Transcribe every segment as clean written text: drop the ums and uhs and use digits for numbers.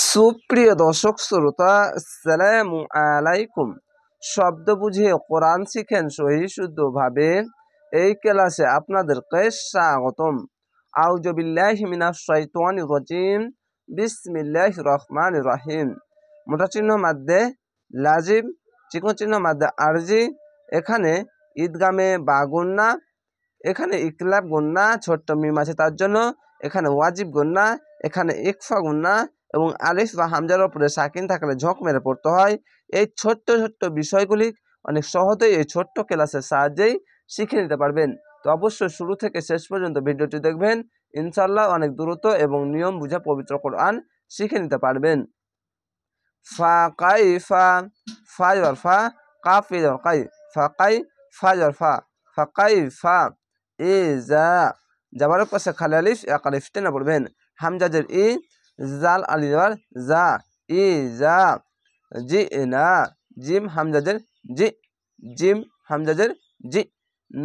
সুপ্রিয় দর্শক শ্রোতা, আসসালামু আলাইকুম। শব্দ বুঝিয়ে কোরআন শিখেন সহি শুদ্ধভাবে, এই ক্লাসে আপনাদেরকে স্বাগতম। আউযু বিল্লাহি মিনাশ শাইতানির রাজিম। বিসমিল্লাহির রহমানির রহিম। মোটা চিহ্ন মাদ্দে লাজিম, চিকন চিহ্ন মাদ্দে আরজি। এখানে ঈদগামে বা গুন্না, এখানে ইকলাব গুন্না, ছোট্ট মিম আছে তার জন্য। এখানে ওয়াজিব গুন্না, এখানে ইকফা গুন্না এবং আলিফ বা হামজার উপরে সাকিন থাকলে ঝোঁক মেরে পড়তে হয়। এই ছোট্ট ছোট্ট বিষয়গুলি অনেক সহজেই এই ছোট্ট ক্লাসের সাহায্যেই শিখে নিতে পারবেন। তো অবশ্যই শুরু থেকে শেষ পর্যন্ত ভিডিওটি দেখবেন, ইনশাল্লাহ অনেক দ্রুত এবং নিয়ম বুঝে পবিত্র কোরআন শিখে নিতে পারবেন। ফা কাইফা, ফা জবর ফা, কাফ জবর কাই, ফা কাই, ফা জবর ফা, ফা কাইফা। ইজা, জাবারের পাশে খালি আলিফ এক আলিফ টেনে পড়বেন। হামজাজের ই, জাল আলিফ যা, ইজা। জিনা, জিম হামজাজের জি, জিম হামজাজের জি।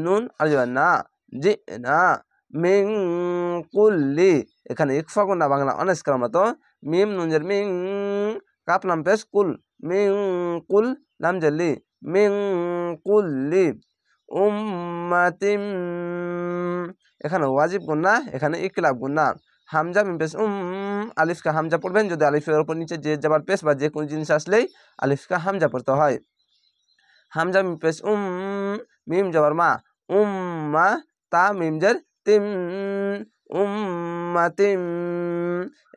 নুন আলিফ না, জিনা। মিন কুল্লি, এখানে ইকফা গুন্না বাংলা অনেক মতো। মিম নুনজের মিং, কাপ লাম পেশ কুল, মিং কুল লাম জেলি, মিং কুল্লি। উম্মাতিম, এখানে ওয়াজিব গুন্না, এখানে ইকলাব গুন্না। হামজা মিম পেশ আলিফকা হামজা পড়বেন। যদি আলিফের উপর নিচে যে যাবার পেশ বা যে কোনো জিনিস আসলেই আলিফকা হামজা পড়তে হয়। হামজা মিম পেশ মিম জবর মা, উম্মা, তা মিম জের তিম, উম্মাতিম।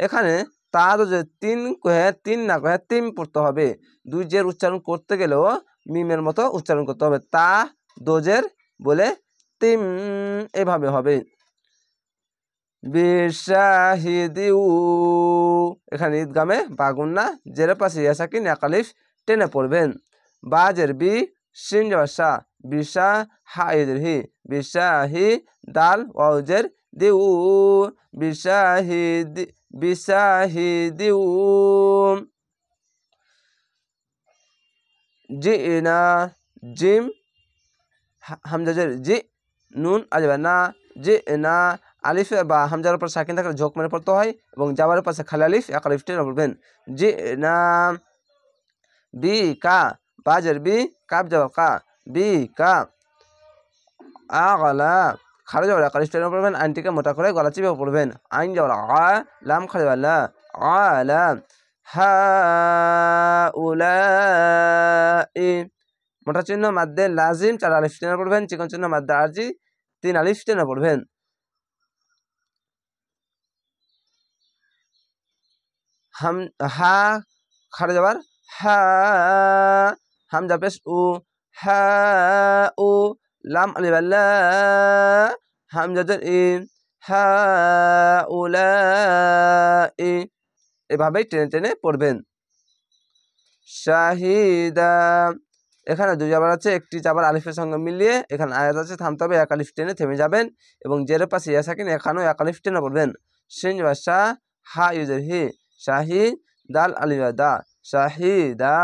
এখানে তা যে তিন কহে তিন না কহে তিম পড়তে হবে। দুই জের উচ্চারণ করতে গেলেও মিমের মতো উচ্চারণ করতে হবে। তা দোজের বলে তিম, এভাবে হবে। বিশাহিদিউ, এখানে ঈদগামে বা গুন্না, জের পাশে ইয়া সাকিন এক আলিফ টেনে পড়বেন। বাজের বি, শিন জবর সা, বিশা, হা ইজের হি, বিশাহি। দাল ওয়াউজের দিউ, বিশাহিদি, বিশাহিদিউ। জিনা, জিম হামজাজের জি, নুন আলিফ না, জিনা। আলিফ বা হামজার উপর সাকিন থাকলে ঝোঁক মেরে পড়তে হয় এবং জাবারের পাশে খালি আলিফ এক আলিফ টেনে পড়বেন। জিনা। বি কা, বাজের বি, কাব জবর কা, বি কা। আগলা, খালি জবর এক আলিফ টেনে পড়বেন। আইনটিকে মোটা করে গলা চিপে পড়বেন। আইন জবর আ, লাম খালি আলা, আলা। হাউলাই, মোটা চিহ্ন মাদ্দে লাজিম 4 আলিফ টেনে পড়বেন। চিকন চিহ্ন মাদ্দে আরজি 3 আলিফ টেনে পড়বেন। হাম হা খাড়ে যাবার হা, হামজা পেশ উ, হা উ। লাম আলিফ লা, হামজা জের ই, হা উলাই। এভাবেই টেনে টেনে পড়বেন। শাহিদা, এখানে দুই জাবার আছে, একটি জাবার আলিফের সঙ্গে মিলিয়ে এখানে আয়াত আছে, থামতে হবে। এক আলিফ টেনে থেমে যাবেন এবং জের পাশে ইয়া সাকিন এখানেও এক আলিফ টেনে পড়বেন। শিন জবর শা, হা ইউজের হি, শাহি। দাল আলিফ দা, শাহিদা।